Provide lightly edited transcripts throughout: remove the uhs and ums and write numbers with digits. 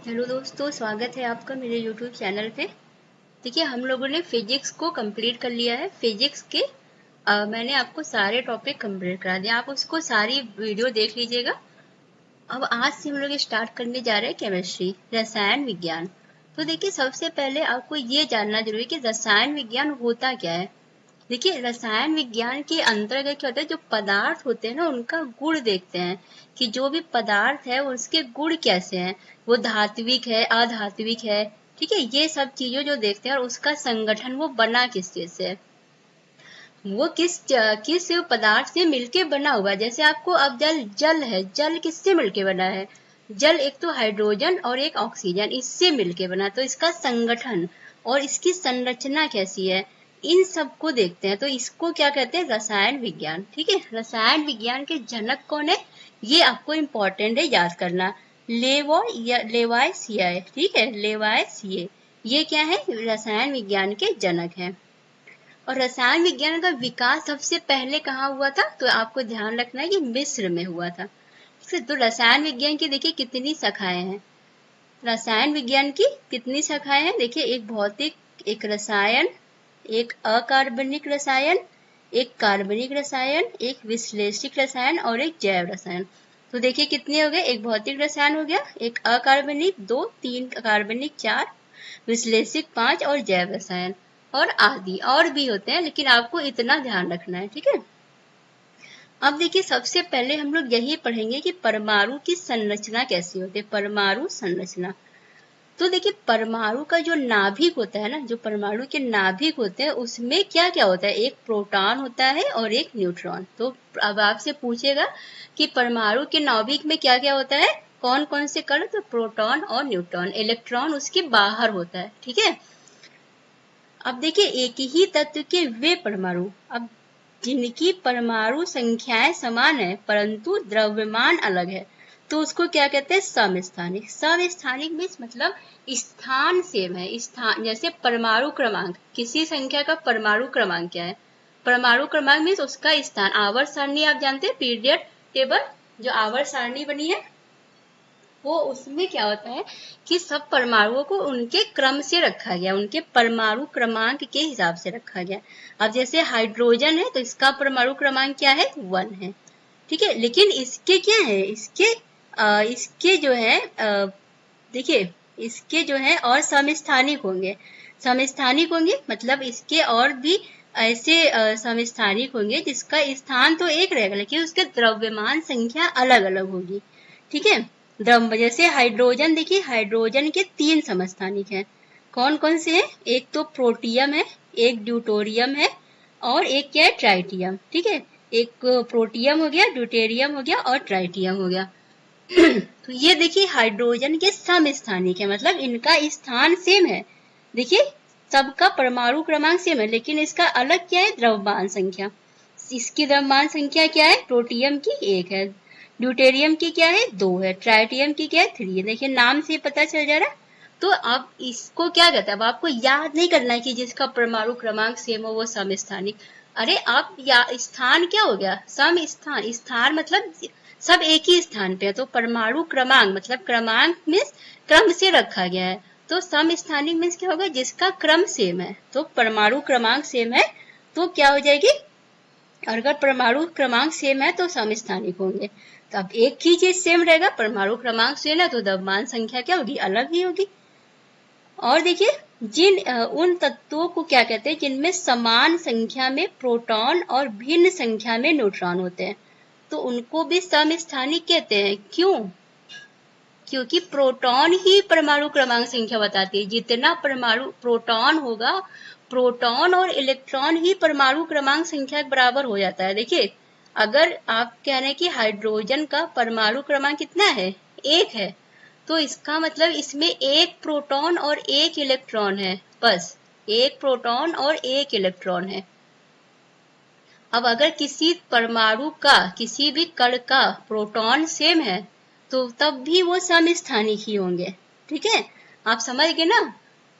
Hello दोस्तों, स्वागत है आपका मेरे यूट्यूब चैनल पे। देखिए, हम लोगों ने फिजिक्स को कंप्लीट कर लिया है। फिजिक्स के मैंने आपको सारे टॉपिक कंप्लीट करा दिए, आप उसको सारी वीडियो देख लीजिएगा। अब आज से हम लोग स्टार्ट करने जा रहे हैं केमिस्ट्री, रसायन विज्ञान। तो देखिए, सबसे पहले आपको ये जानना जरूरी है कि रसायन विज्ञान होता क्या है। देखिए, रसायन विज्ञान के अंतर्गत क्या होता है, जो पदार्थ होते हैं ना उनका गुण देखते हैं कि जो भी पदार्थ है उसके गुण कैसे हैं, वो धात्विक है, अधात्विक है। ठीक है, ये सब चीजों जो देखते हैं और उसका संगठन वो बना किस चीज से है, वो किस पदार्थ से मिलके बना हुआ है। जैसे आपको अब जल है, जल किससे मिलके बना है, जल एक तो हाइड्रोजन और एक ऑक्सीजन, इससे मिलके बना। तो इसका संगठन और इसकी संरचना कैसी है, इन सब को देखते हैं। तो इसको क्या कहते हैं, रसायन विज्ञान। ठीक है, रसायन विज्ञान के जनक कौन है, ये आपको इम्पोर्टेंट है याद करना। लेवाइसिए। ठीक है, लेवाइसिए, ये क्या है, रसायन विज्ञान के जनक है। और रसायन विज्ञान का विकास सबसे पहले कहाँ हुआ था, तो आपको ध्यान रखना है कि मिस्र में हुआ था। तो रसायन विज्ञान की देखिए कितनी शाखाएं हैं, रसायन विज्ञान की कितनी शाखाएं हैं। देखिए, एक भौतिक, एक रसायन, एक अकार्बनिक रसायन, एक कार्बनिक रसायन, एक विश्लेषिक रसायन और एक जैव रसायन। तो देखिए कितने हो गए, एक भौतिक रसायन हो गया, एक अकार्बनिक 2, 3 कार्बनिक 4, विश्लेषिक 5 और जैव रसायन और आदि और भी होते हैं, लेकिन आपको इतना ध्यान रखना है। ठीक है, अब देखिए सबसे पहले हम लोग यही पढ़ेंगे कि परमाणु की संरचना कैसी होती है, परमाणु संरचना। तो देखिए, परमाणु का जो नाभिक होता है ना, जो परमाणु के नाभिक होते हैं उसमें क्या क्या होता है, एक प्रोटॉन होता है और एक न्यूट्रॉन। तो अब आपसे पूछेगा कि परमाणु के नाभिक में क्या क्या होता है, कौन कौन से कण, तो प्रोटॉन और न्यूट्रॉन, इलेक्ट्रॉन उसके बाहर होता है। ठीक है, अब देखिए एक ही तत्व के वे परमाणु, अब जिनकी परमाणु संख्याएं समान है परंतु द्रव्यमान अलग है, तो उसको क्या कहते हैं, समस्थानिक। समस्थानिक मीन्स मतलब स्थान सेम है, स्थान जैसे परमाणु क्रमांक, किसी संख्या का परमाणु क्रमांक क्या है, परमाणु क्रमांक मीन्स उसका स्थान। आवर्त सारणी आप जानते हैं, पीरियड टेबल, जो आवर्त सारणी बनी है वो, उसमें क्या होता है कि सब परमाणुओं को उनके क्रम से रखा गया, उनके परमाणु क्रमांक के हिसाब से रखा गया। अब जैसे हाइड्रोजन है तो इसका परमाणु क्रमांक क्या है, 1 है। ठीक है, लेकिन इसके क्या है, इसके जो है देखिए इसके जो है और समस्थानिक होंगे, समस्थानिक होंगे मतलब इसके और भी ऐसे समस्थानिक होंगे जिसका स्थान तो एक रहेगा लेकिन उसके द्रव्यमान संख्या अलग अलग होगी। ठीक है, द्रव्य जैसे हाइड्रोजन, देखिए हाइड्रोजन के 3 समस्थानिक हैं, कौन कौन से हैं, एक तो प्रोटियम है, एक ड्यूटोरियम है और एक क्या है, ट्राइटियम। ठीक है, एक प्रोटियम हो गया, ड्यूटेरियम हो गया और ट्राइटियम हो गया। तो ये देखिए हाइड्रोजन के समस्थानिक है, मतलब इनका स्थान सेम है। देखिए सबका परमाणु क्रमांक सेम है लेकिन इसका अलग क्या है, द्रव्यमान संख्या। इसकी द्रव्यमान संख्या क्या है, प्रोटियम की 1 है, ड्यूटेरियम की क्या है, 2 है, ट्राइटियम की क्या है, 3 है। देखिए नाम से पता चल जा रहा है। तो अब इसको क्या कहते हैं, अब आपको याद नहीं करना है कि जिसका परमाणु क्रमांक सेम हो वो समस्थानिक। अरे आप स्थान क्या हो गया, समस्थान, स्थान मतलब सब एक ही स्थान पे है। तो परमाणु क्रमांक मतलब क्रमांक मीन्स क्रम से रखा गया है, तो समस्थानिक मीन्स क्या होगा, जिसका क्रम सेम है। तो परमाणु क्रमांक सेम है तो क्या हो जाएगी, और अगर परमाणु क्रमांक सेम है तो समस्थानिक होंगे। तो अब एक ही चीज सेम रहेगा, परमाणु क्रमांक सेम है तो द्रव्यमान संख्या क्या होगी, अलग ही होगी। और देखिए उन तत्वों को क्या कहते हैं जिनमें समान संख्या में प्रोटॉन और भिन्न संख्या में न्यूट्रॉन होते हैं, तो उनको भी समस्थानिक कहते हैं। क्यों, क्योंकि प्रोटॉन ही परमाणु क्रमांक संख्या बताती है, जितना परमाणु प्रोटॉन होगा, प्रोटॉन और इलेक्ट्रॉन ही परमाणु क्रमांक संख्या के बराबर हो जाता है। देखिए अगर आप कह रहे हैं कि हाइड्रोजन का परमाणु क्रमांक कितना है, 1 है, तो इसका मतलब इसमें 1 प्रोटॉन और 1 इलेक्ट्रॉन है, बस 1 प्रोटॉन और 1 इलेक्ट्रॉन है। अब अगर किसी परमाणु का, किसी भी कण का प्रोटॉन सेम है तो तब भी वो समस्थानिक ही होंगे। ठीक है, आप समझ गए ना,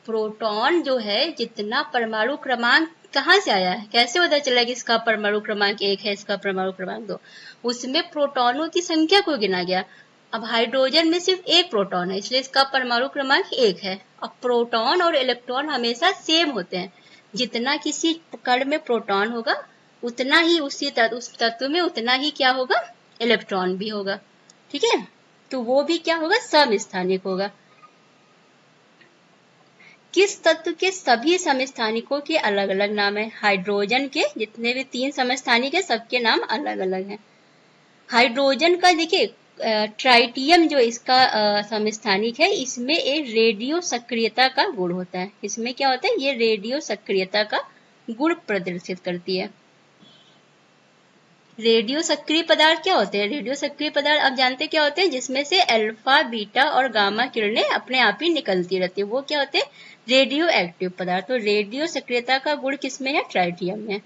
प्रोटॉन जो है जितना परमाणु क्रमांक कहाँ से आया है, कैसे पता चला कि इसका परमाणु क्रमांक 1 है, इसका परमाणु क्रमांक 2, उसमें प्रोटॉनों की संख्या को गिना गया। अब हाइड्रोजन में सिर्फ एक प्रोटॉन है, इसलिए इसका परमाणु क्रमांक 1 है। अब प्रोटॉन और इलेक्ट्रॉन हमेशा सेम होते हैं, जितना किसी कण में प्रोटॉन होगा उतना ही उस तत्व में उतना ही क्या होगा, इलेक्ट्रॉन भी होगा। ठीक है, तो वो भी क्या होगा, समस्थानिक होगा। किस तत्व के सभी समस्थानिकों के अलग अलग नाम है? हाइड्रोजन के जितने भी 3 समस्थानिक है सबके नाम अलग अलग हैं। हाइड्रोजन का देखिए ट्राइटियम जो इसका समस्थानिक है, इसमें एक रेडियो सक्रियता का गुण होता है। इसमें क्या होता है, ये रेडियो सक्रियता का गुण प्रदर्शित करती है। रेडियो सक्रिय पदार्थ क्या होते हैं? रेडियो सक्रिय पदार्थ आप जानते क्या होते हैं, जिसमें से अल्फा, बीटा और गामा किरणें अपने आप ही निकलती रहती है, वो क्या होते हैं, रेडियो एक्टिव पदार्थ। तो रेडियो सक्रियता का गुण किसमें है, ट्राइटियम में।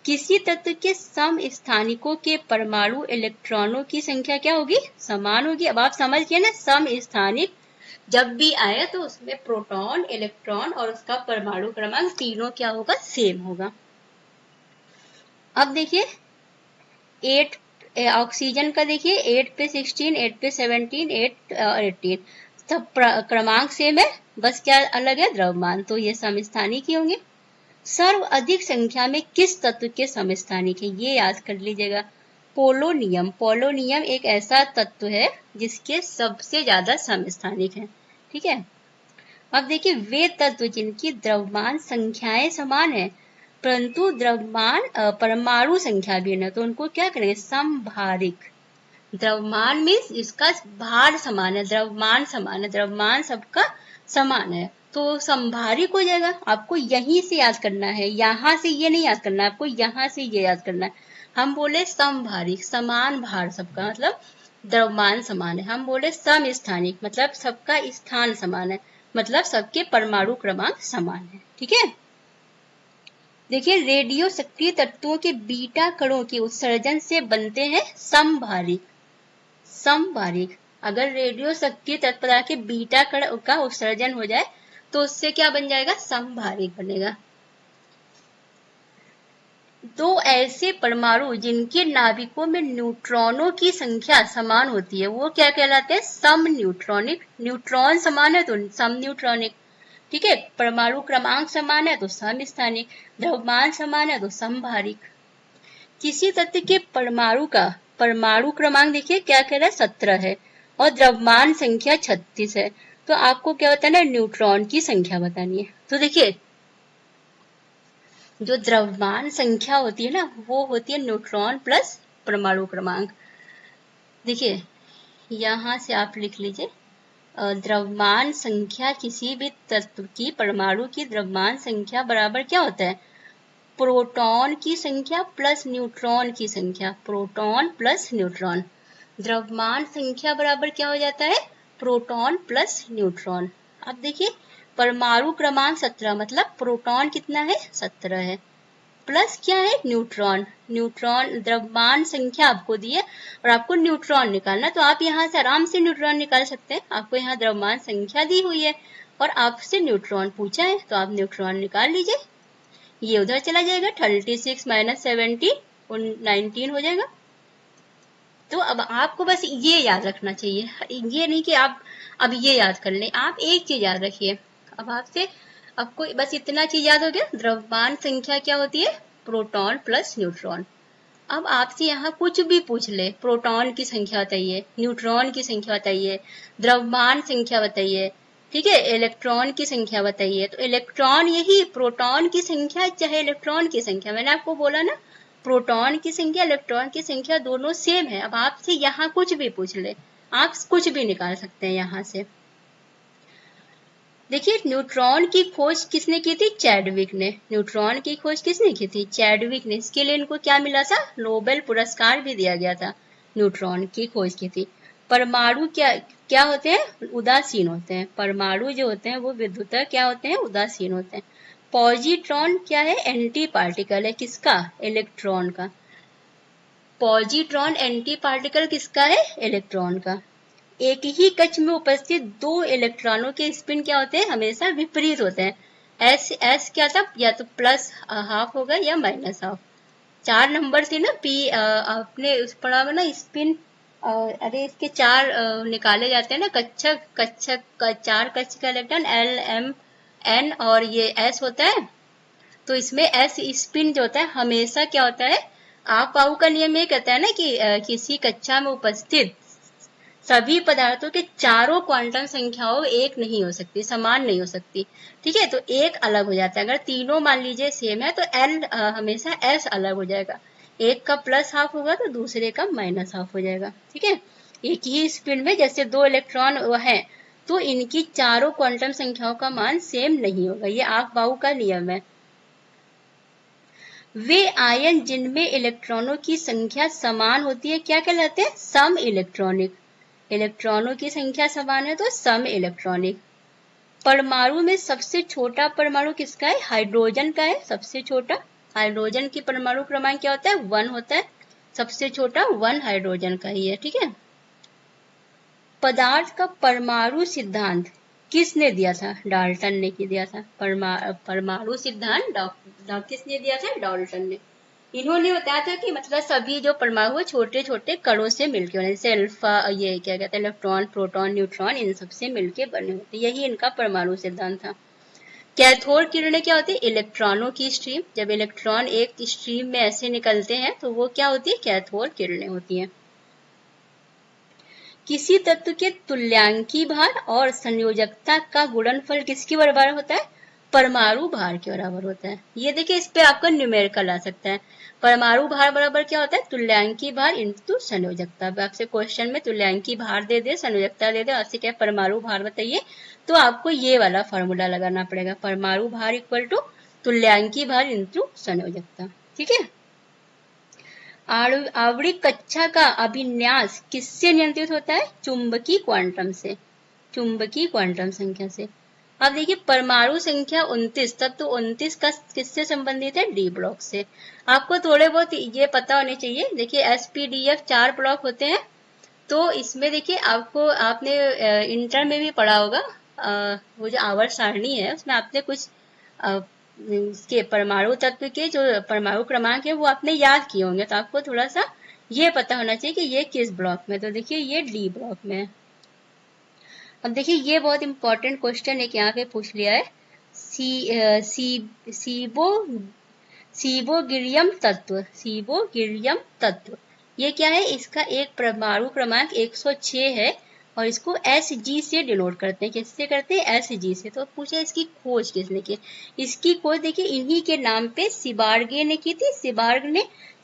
किसी तत्व के समस्थानिकों के परमाणु इलेक्ट्रॉनों की संख्या क्या होगी, समान होगी। अब आप समझ गए ना, समस्थानिक जब भी आए तो उसमें प्रोटॉन, इलेक्ट्रॉन और उसका परमाणु क्रमांक तीनों क्या होगा, सेम होगा। अब देखिए 8 ऑक्सीजन का देखिए 8 पे 16, 8 पे 17, 8 और 18 सब क्रमांक सेम है, बस क्या अलग है, द्रव्यमान। तो ये समस्थानिक ही होंगे। सर्व अधिक संख्या में किस तत्व के समस्थानिक है, ये याद कर लीजिएगा, पोलोनियम। पोलोनियम एक ऐसा तत्व है जिसके सबसे ज्यादा समस्थानिक है। ठीक है, अब देखिए वे तत्व जिनकी द्रव्यमान संख्याएं समान है परंतु द्रव्यमान परमाणु संख्या भिन्न है, तो उनको क्या करेंगे, समभारिक। द्रव्यमान में इसका भार समान है, द्रव्यमान समान है, द्रव्यमान सबका समान है, तो समभारिक हो जाएगा। आपको यहीं से याद करना है, यहाँ से ये नहीं याद करना है, आपको यहाँ से ये याद करना है। हम बोले समभारिक, समान भार सबका, मतलब द्रव्यमान समान है। हम बोले समस्थानिक, मतलब सबका स्थान समान है, मतलब सबके परमाणु क्रमांक समान है। ठीक है, देखिए रेडियो सक्रिय तत्वों के बीटा कणों के उत्सर्जन से बनते हैं समभारिक। समभारिक, अगर रेडियो सक्रिय तत्व पदार्थ के बीटा कण का उत्सर्जन हो जाए तो उससे क्या बन जाएगा, समभारिक बनेगा। दो ऐसे परमाणु जिनके नाभिकों में न्यूट्रॉनों की संख्या समान होती है वो क्या कहलाते हैं, सम न्यूट्रॉनिक। न्यूट्रॉन समान है तो सम न्यूट्रॉनिक। ठीक है, परमाणु क्रमांक समान है तो समस्थानिक, द्रव्यमान समान है तो समभारिक। किसी तत्व के परमाणु का परमाणु क्रमांक देखिए क्या कह रहा है, 17 है और द्रव्यमान संख्या 36 है, तो आपको क्या बताना है, न्यूट्रॉन की संख्या बतानी है। तो देखिए जो द्रव्यमान संख्या होती है ना, वो होती है न्यूट्रॉन प्लस परमाणु क्रमांक। देखिए यहां से आप लिख लीजिए, द्रव्यमान संख्या किसी भी तत्व की परमाणु की द्रव्यमान संख्या बराबर क्या होता है, प्रोटॉन की संख्या प्लस न्यूट्रॉन की संख्या, प्रोटॉन प्लस न्यूट्रॉन। द्रव्यमान संख्या बराबर क्या हो जाता है, प्रोटॉन प्लस न्यूट्रॉन। अब देखिए परमाणु क्रमांक 17, मतलब प्रोटॉन कितना है, 17 है, प्लस क्या है, न्यूट्रॉन। न्यूट्रॉन द्रव्यमान संख्या आपको दी है और आपको न्यूट्रॉन निकालना, तो आप यहाँ से आराम से न्यूट्रॉन निकाल सकते हैं। आपको यहाँ द्रव्यमान संख्या दी हुई है और आपसे न्यूट्रॉन पूछा है, तो आप न्यूट्रॉन निकाल लीजिए। ये उधर चला जाएगा, 36 माइनस 17 19 हो जाएगा। तो अब आपको बस ये याद रखना चाहिए, ये नहीं कि आप अब ये याद कर लें, आप एक चीज याद रखिए। अब आपको बस इतना चीज याद हो गया, द्रव्यमान संख्या क्या होती है, प्रोटॉन प्लस न्यूट्रॉन। अब आपसे यहाँ कुछ भी पूछ ले, प्रोटॉन की संख्या बताइए, न्यूट्रॉन की संख्या बताइए, द्रव्यमान संख्या बताइए, ठीक है, इलेक्ट्रॉन की संख्या बताइए, तो इलेक्ट्रॉन यही प्रोटॉन की संख्या चाहे इलेक्ट्रॉन की संख्या, मैंने आपको बोला ना प्रोटॉन की संख्या इलेक्ट्रॉन की संख्या दोनों सेम है। अब आपसे यहाँ कुछ भी पूछ ले, आप कुछ भी निकाल सकते हैं यहाँ से। देखिए न्यूट्रॉन की खोज किसने की थी, चैडविक ने। न्यूट्रॉन की खोज किसने की थी, चैडविक ने। इसके लिए इनको क्या मिला था, नोबेल पुरस्कार भी दिया गया था। न्यूट्रॉन की खोज की थी। परमाणु क्या होते हैं, उदासीन होते हैं। परमाणु जो होते हैं वो विद्युतः क्या होते हैं, उदासीन होते हैं। पॉजिट्रॉन क्या है, एंटी पार्टिकल है, किसका, इलेक्ट्रॉन का। पॉजिट्रॉन एंटी पार्टिकल किसका है, इलेक्ट्रॉन का। एक ही कक्ष में उपस्थित दो इलेक्ट्रॉनों के स्पिन क्या होते हैं, हमेशा विपरीत होते हैं। एस क्या था, या तो प्लस हाफ होगा या माइनस हाफ। 4 नंबर से ना पी आपने उस पढ़ा हुआ ना, स्पिन और अरे इसके चार निकाले जाते हैं ना, कक्षक कक्षक का चार कक्षक का इलेक्ट्रॉन L M N और ये S होता है। तो इसमें एस स्पिन जो होता है हमेशा क्या होता है, आप पाऊ का नियम ये कहता है ना कि किसी कक्षा में उपस्थित सभी पदार्थों के चारों क्वांटम संख्याओं एक नहीं हो सकती, समान नहीं हो सकती। ठीक है, तो एक अलग हो जाता है। अगर तीनों मान लीजिए सेम है तो एल हमेशा एस अलग हो जाएगा, एक का प्लस हाफ होगा तो दूसरे का माइनस हाफ हो जाएगा। ठीक है, एक ही स्पिन में जैसे दो इलेक्ट्रॉन है तो इनकी चारों क्वांटम संख्याओं का मान सेम नहीं होगा, ये आप पाऊ का नियम है। वे आयन जिनमें इलेक्ट्रॉनों की संख्या समान होती है क्या कहलाते हैं, सम इलेक्ट्रॉनिक। इलेक्ट्रॉनों की संख्या समान है तो सम इलेक्ट्रॉनिक। परमाणु में सबसे छोटा परमाणु किसका है, हाइड्रोजन का है सबसे छोटा। हाइड्रोजन की परमाणु क्रमांक क्या होता है, 1 होता है, सबसे छोटा 1 हाइड्रोजन का ही है। ठीक है, पदार्थ का परमाणु सिद्धांत किसने दिया था, डाल्टन ने दिया था। परमाणु सिद्धांत किसने दिया था, डाल्टन ने। इन्होंने बताया था कि मतलब सभी जो परमाणु छोटे छोटे कणों से मिलकर बने, जैसे अल्फा, ये क्या कहते हैं, इलेक्ट्रॉन प्रोटॉन न्यूट्रॉन, इन सब से मिलकर बने होते, यही इनका परमाणु सिद्धांत था। कैथोड किरणें क्या होती है, इलेक्ट्रॉनों की स्ट्रीम। जब इलेक्ट्रॉन एक स्ट्रीम में ऐसे निकलते हैं तो वो क्या होती है, कैथोड किरणें होती हैं। किसी तत्व के तुल्यांकी भार और संयोजकता का गुणनफल किसके बराबर होता है, परमाणु भार के बराबर होता है। ये देखिए, इस पे आपका न्यूमेरिकल आ सकता है। परमाणु भार बराबर क्या होता है, तुल्यांकी भार इंटू संयोजकता। आपसे क्वेश्चन में तुल्यांकी भार दे दे, संयोजकता दे दे, आपसे क्या परमाणु भार बताइए, तो आपको ये वाला फॉर्मूला लगाना पड़ेगा, परमाणु भार इक्वल टू तुल्यांकी भार इंटू संयोजकता। ठीक है, आवृत कक्षा का अभिन्यास किससे नियंत्रित होता है, चुंबकीय क्वांटम से, चुंबकीय क्वांटम संख्या से। अब देखिए परमाणु संख्या 29, तब तो 29 का किससे संबंधित है, डी ब्लॉक से। आपको थोड़े बहुत ये पता होने चाहिए। देखिए SPDF 4 ब्लॉक होते हैं, तो इसमें देखिए आपको, आपने इंटर में भी पढ़ा होगा, वो जो आवर्त सारणी है उसमें आपने कुछ इसके परमाणु तत्व के जो परमाणु क्रमांक है वो आपने याद किए होंगे, तो आपको थोड़ा सा ये पता होना चाहिए कि ये किस ब्लॉक में। तो देखिए ये डी ब्लॉक में है। अब देखिए ये बहुत इंपॉर्टेंट क्वेश्चन एक यहाँ पे पूछ लिया है, सीबोगिरियम तत्व, सीबोगिरियम तत्व ये क्या है, इसका एक परमाणु क्रमांक 106 है और इसको Sg से डिनोट करते हैं। किससे करते हैं, Sg से। तो पूछा इसकी खोज किसने की, इसकी खोज देखिए इन्हीं के नाम पे सिबार्गे ने की थी,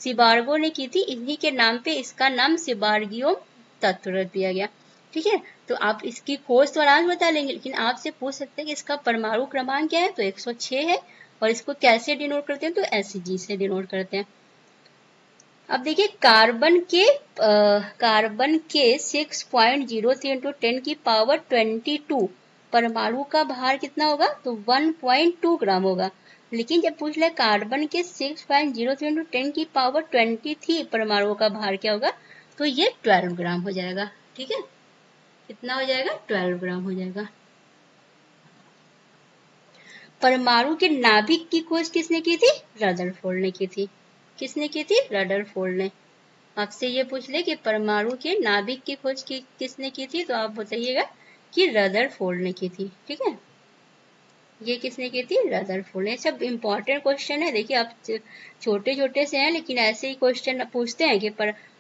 सिबार्गो ने की थी, इन्हीं के नाम पे इसका नाम सिबार्गियम तत्व रख दिया गया। ठीक है, तो आप इसकी खोज तो आराम बता लेंगे, लेकिन आपसे पूछ सकते हैं कि इसका परमाणु क्रमांक क्या है, तो 106 है और इसको कैसे डिनोट करते हैं, तो Sg से डिनोट करते हैं। अब देखिए कार्बन के 6.03 इंटू 10 की पावर 22 परमाणु का भार कितना होगा, तो 1.2 ग्राम होगा। लेकिन जब पूछ ले कार्बन के 6.03 इंटू 10 की पावर 23 परमाणुओं का भार क्या होगा, तो ये 12 ग्राम हो जाएगा। ठीक है, कितना हो जाएगा, 12 ग्राम हो जाएगा। परमाणु के नाभिक की खोज किसने की थी, रदरफोर्ड ने की थी। किसने की थी, रदरफोर्ड ने। आपसे ये पूछ ले कि परमाणु के नाभिक की खोज किसने की थी, तो आप बताइएगा कि रदरफोर्ड ने की थी। ठीक है, ये किसने की थी, रदरफोर्ड ने। सब इंपॉर्टेंट क्वेश्चन है। देखिए आप छोटे छोटे से हैं लेकिन ऐसे ही क्वेश्चन पूछते हैं कि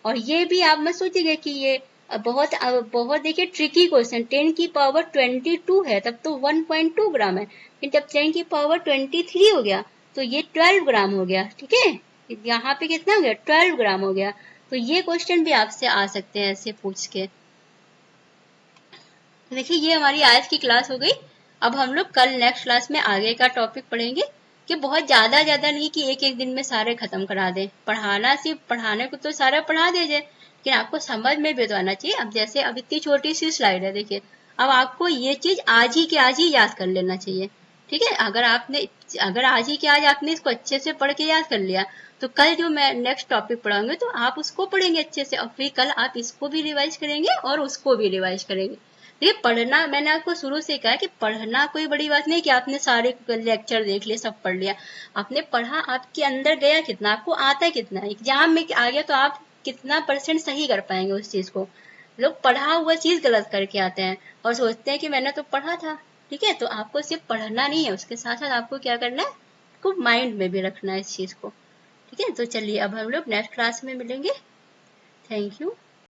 और ये भी आप मत सोचिएगा कि ये बहुत देखिए ट्रिकी क्वेश्चन। 10 की पावर 22 है तब तो 1.2 ग्राम है, लेकिन जब 10 की पावर 23 हो गया तो ये 12 ग्राम हो गया। ठीक है, यहाँ पे कितना हो गया, 12 ग्राम हो गया। तो ये क्वेश्चन भी आपसे आ सकते हैं ऐसे पूछ के। देखिए ये हमारी आज की क्लास हो गई। अब हम लोग कल नेक्स्ट क्लास में आगे का टॉपिक पढ़ेंगे कि बहुत ज्यादा नहीं कि एक एक दिन में सारे खत्म करा दें। पढ़ाना सिर्फ पढ़ाने को तो सारा पढ़ा दीजिए, लेकिन आपको समझ में भी तो आना चाहिए। अब जैसे अब इतनी छोटी सी स्लाइड है, देखिए अब आपको ये चीज आज ही के आज ही याद कर लेना चाहिए। ठीक है, अगर आज ही के आज आपने इसको अच्छे से पढ़ के याद कर लिया तो कल जो मैं नेक्स्ट टॉपिक पढ़ाऊंगी तो आप उसको पढ़ेंगे अच्छे से, और फिर कल आप इसको भी रिवाइज करेंगे और उसको भी रिवाइज करेंगे। ये पढ़ना, मैंने आपको शुरू से कहा कि पढ़ना कोई बड़ी बात नहीं कि आपने सारे लेक्चर देख लिए, सब पढ़ लिया। आपने पढ़ा, आपके अंदर गया कितना, आपको आता कितना। एग्जाम में आ गया तो आप कितना % सही कर पाएंगे उस चीज को। लोग पढ़ा हुआ चीज गलत करके आते हैं और सोचते हैं कि मैंने तो पढ़ा था। ठीक है, तो आपको सिर्फ पढ़ना नहीं है, उसके साथ साथ आपको क्या करना है, आपको माइंड में भी रखना है इस चीज को। ठीक है, तो चलिए अब हम लोग नेक्स्ट क्लास में मिलेंगे। Thank you.